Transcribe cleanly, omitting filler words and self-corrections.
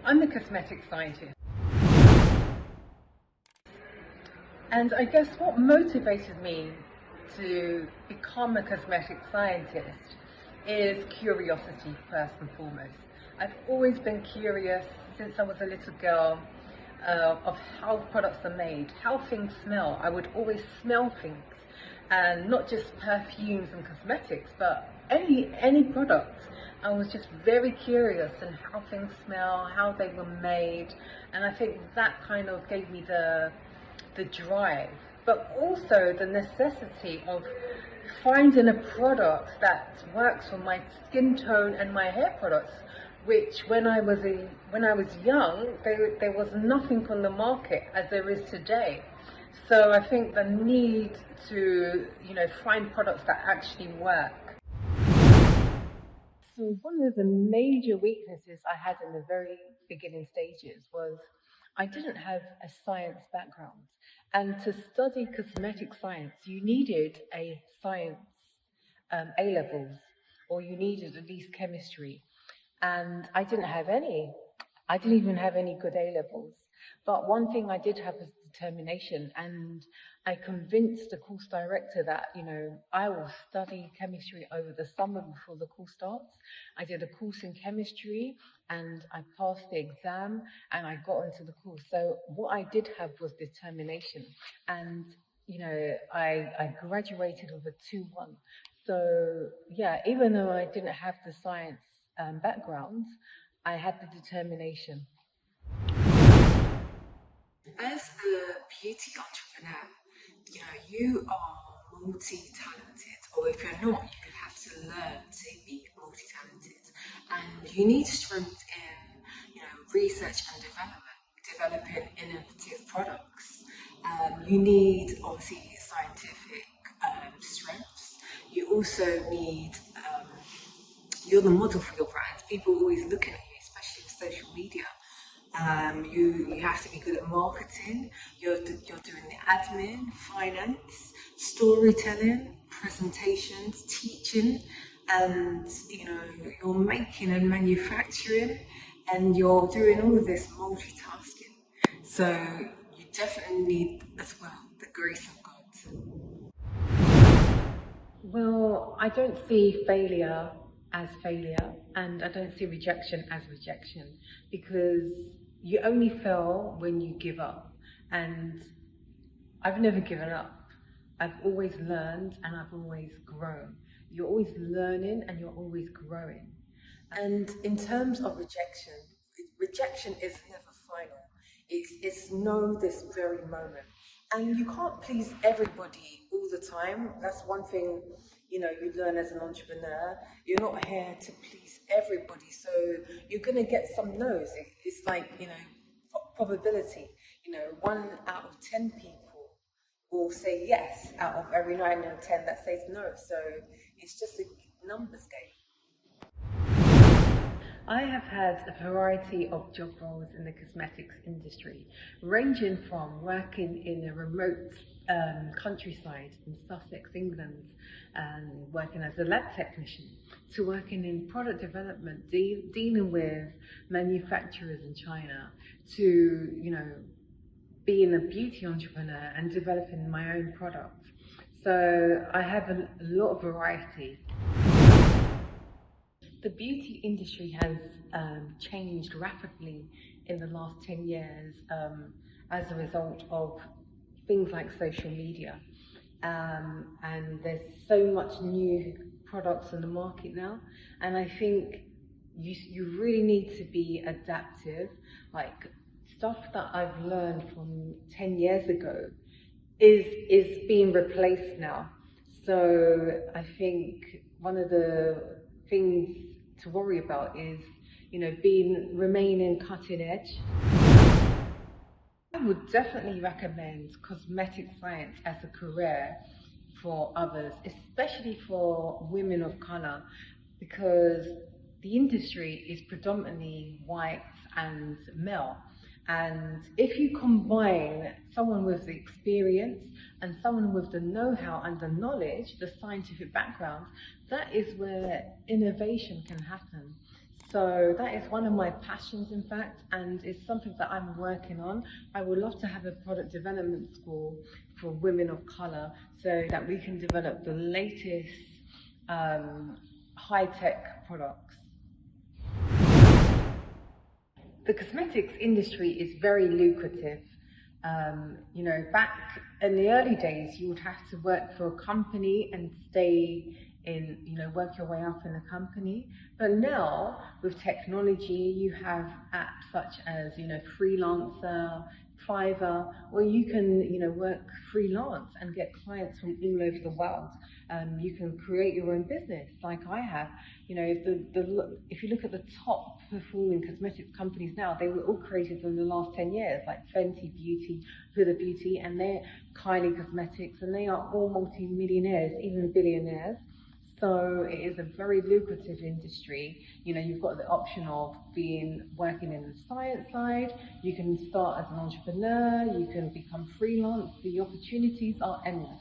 I'm a cosmetic scientist. And I guess what motivated me to become a cosmetic scientist is curiosity, first and foremost. I've always been curious since I was a little girl of how products are made, how things smell. I would always smell things, and not just perfumes and cosmetics, but any product. I was just very curious in how things smell, how they were made, and I think that kind of gave me the drive, but also the necessity of finding a product that works for my skin tone and my hair products, which when I was young, there was nothing on the market as there is today. So I think the need to find products that actually work. So one of the major weaknesses I had in the very beginning stages was I didn't have a science background. And to study cosmetic science, you needed a science A-levels, or you needed at least chemistry. And I didn't have any. I didn't even have any good A-levels. But one thing I did have was determination, and I convinced the course director that, I will study chemistry over the summer before the course starts. I did a course in chemistry and I passed the exam and I got into the course. So what I did have was determination, and I graduated with a 2-1. So yeah, even though I didn't have the science background, I had the determination. As a beauty entrepreneur, you are multi-talented, or if you're not, you have to learn to be multi-talented. And you need strength in, research and developing innovative products. You need, obviously, scientific strengths. You also need, you're the model for your brand. People are always looking at you, especially with social media. You have to be good at marketing. You're doing the admin, finance, storytelling, presentations, teaching, and you're making and manufacturing, and you're doing all of this multitasking. So you definitely need as well the grace of God. Well, I don't see failure as failure, and I don't see rejection as rejection, because you only fail when you give up. And I've never given up. I've always learned and I've always grown. You're always learning and you're always growing. And in terms of rejection is never final. It's no this very moment. And you can't please everybody all the time. That's one thing, you learn as an entrepreneur. You're not here to please everybody. So you're going to get some no's. It's like, probability. 1 out of 10 people will say yes out of every 9 out of 10 that says no. So it's just a numbers game. I have had a variety of job roles in the cosmetics industry, ranging from working in a remote countryside in Sussex, England, and working as a lab technician, to working in product development, dealing with manufacturers in China, to being a beauty entrepreneur and developing my own products. So I have a lot of variety. The beauty industry has changed rapidly in the last 10 years as a result of things like social media. And there's so much new products on the market now. And I think you really need to be adaptive. Like, stuff that I've learned from 10 years ago is being replaced now. So I think one of the things to worry about is, remaining cutting edge. I would definitely recommend cosmetic science as a career for others, especially for women of color, because the industry is predominantly white and male. And if you combine someone with the experience and someone with the know-how and the knowledge, the scientific background, that is where innovation can happen. So that is one of my passions, in fact, and it's something that I'm working on. I would love to have a product development school for women of color so that we can develop the latest high-tech products. The cosmetics industry is very lucrative. Back in the early days, you would have to work for a company and stay in, work your way up in the company. But now, with technology, you have apps such as, Freelancer, Fiverr, where you can, work freelance and get clients from all over the world. You can create your own business, like I have. If you look at the top performing cosmetics companies now, they were all created in the last 10 years, like Fenty Beauty, Huda Beauty, and they're Kylie Cosmetics, and they are all multi-millionaires, even billionaires. So it is a very lucrative industry. You've got the option of working in the science side. You can start as an entrepreneur. You can become freelance. The opportunities are endless.